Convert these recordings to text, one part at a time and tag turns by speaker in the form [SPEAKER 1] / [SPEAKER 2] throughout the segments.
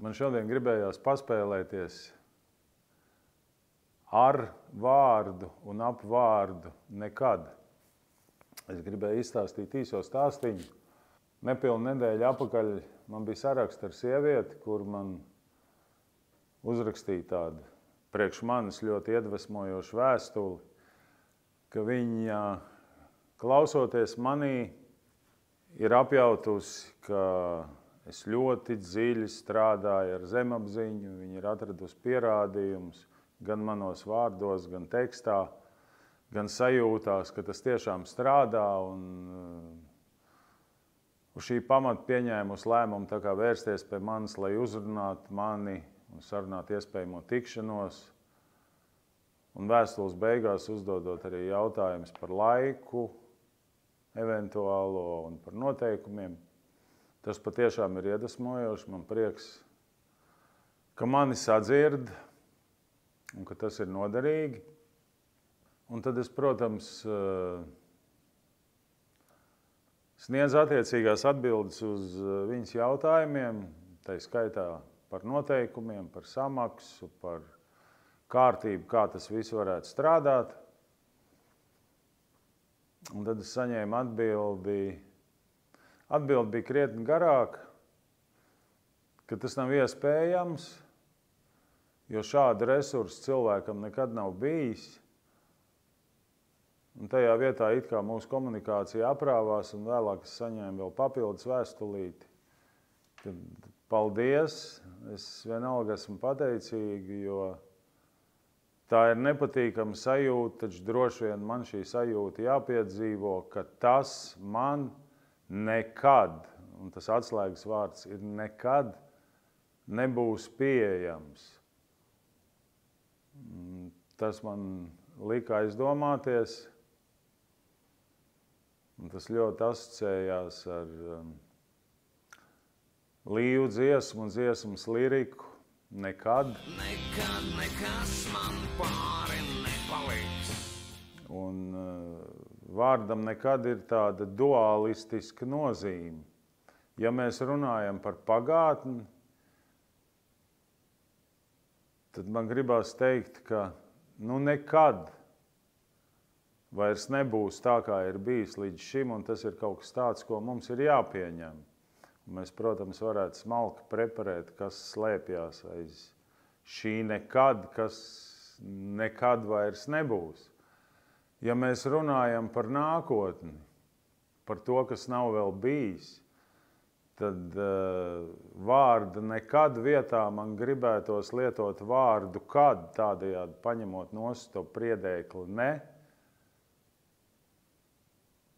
[SPEAKER 1] Man šodien gribējās paspēlēties ar vārdu un ap vārdu nekad. Es gribēju izstāstīt īso stāstiņu. Nepilnu nedēļu atpakaļ man bija saraksts ar sievieti, kur man uzrakstīja tādu priekš manis ļoti iedvesmojošu vēstuli, ka viņa, klausoties manī, ir apjautusi, ka es ļoti dziļi strādāju ar zemapziņu. Viņa ir atradusi pierādījumus gan manos vārdos, gan tekstā, gan sajūtās, ka tas tiešām strādā. Uz šī pamata pieņēmusi lēmumu tā kā vērsties pie manis, lai uzrunātu mani un sarunātu iespējamo tikšanos. Un vēstules beigās uzdodot arī jautājumus par laiku, eventuālo un par noteikumiem. Tas patiešām ir iedvesmojoši. Man prieks, ka mani sadzird un ka tas ir noderīgi. Un tad es, protams, sniedzu attiecīgās atbildes uz viņas jautājumiem, tai skaitā par noteikumiem, par samaksu, par kārtību, kā tas viss varētu strādāt. Un tad es saņēmu atbildi. Atbilde bija krietni garāka, ka tas nav iespējams, jo šāda resursa cilvēkam nekad nav bijis. Un tajā vietā it kā mūsu komunikācija aprāvās, un vēlāk es saņēmu vēl papildus vēstulīti. Paldies, es vienalga esmu pateicīgi, jo tā ir nepatīkama sajūta, taču droši vien man šī sajūta jāpiedzīvo, ka tas man nekad, un tas atslēgas vārds ir nekad, nebūs pieejams. Tas man lika aizdomāties, un tas ļoti asociējās ar līvu dziesmu un dziesmas liriku nekad.
[SPEAKER 2] Nekad nekas man pāri nepaliks.
[SPEAKER 1] Un vārdam nekad ir tāda dualistiska nozīme. Ja mēs runājam par pagātni, tad man gribās teikt, ka nekad vairs nebūs tā, kā ir bijis līdz šim, un tas ir kaut kas tāds, ko mums ir jāpieņem. Un mēs, protams, varētu smalki preparēt, kas slēpjās aiz šī nekad, kas nekad vairs nebūs. Ja mēs runājam par nākotni, par to, kas nav vēl bijis, tad vārda nekad vietā man gribētos lietot vārdu kad, tādējādi paņemot nost to priedēkli ne.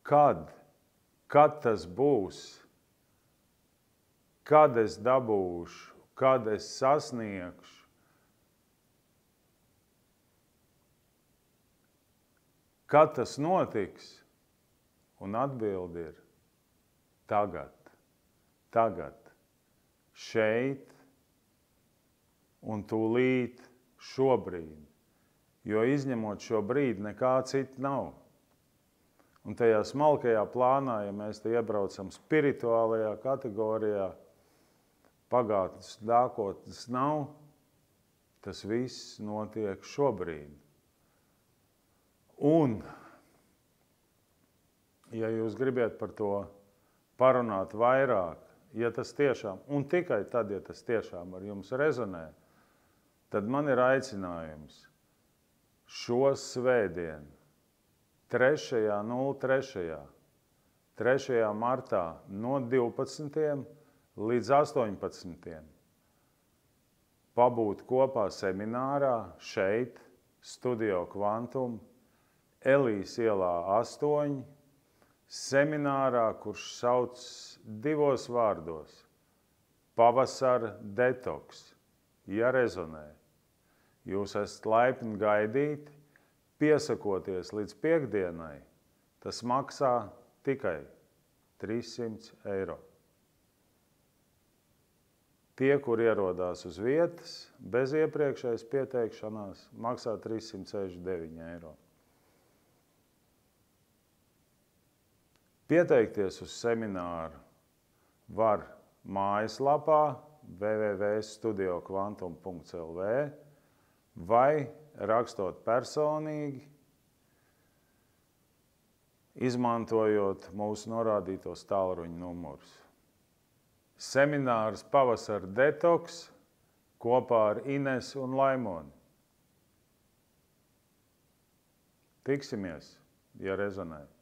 [SPEAKER 1] Kad? Kad tas būs? Kad es dabūšu? Kad es sasniegšu? Kad tas notiks? Un atbildi ir tagad. Tagad. Šeit un tūlīt šobrīd. Jo izņemot šo brīdi, nekā cita nav. Un tajā smalkajā plānā, ja mēs te iebraucam spirituālajā kategorijā, pagātnes, nākotnes nav, tas viss notiek šobrīd. Un, ja jūs gribat par to parunāt vairāk, ja tas tiešām, un tikai tad, ja tas tiešām ar jums rezonē, tad man ir aicinājums šo svētdienu, 3. martā no 12. līdz 18. pabūt kopā seminārā šeit, Studio Kvantum, Elijas ielā 8, seminārā, kurš sauc 2 vārdos – Pavasara detoks, ja rezonē. Jūs esat laipni gaidīti, piesakoties līdz piekdienai, tas maksā tikai 300 eiro. Tie, kur ierodās uz vietas, bez iepriekšējas pieteikšanās, maksā 369 eiro. Pieteikties uz semināru var mājaslapā www.studiokvantum.lv vai rakstot personīgi, izmantojot mūsu norādītos tālruņa numurus. Seminārs Pavasara detoks kopā ar Inesu un Laimoni. Tiksimies, ja rezonē.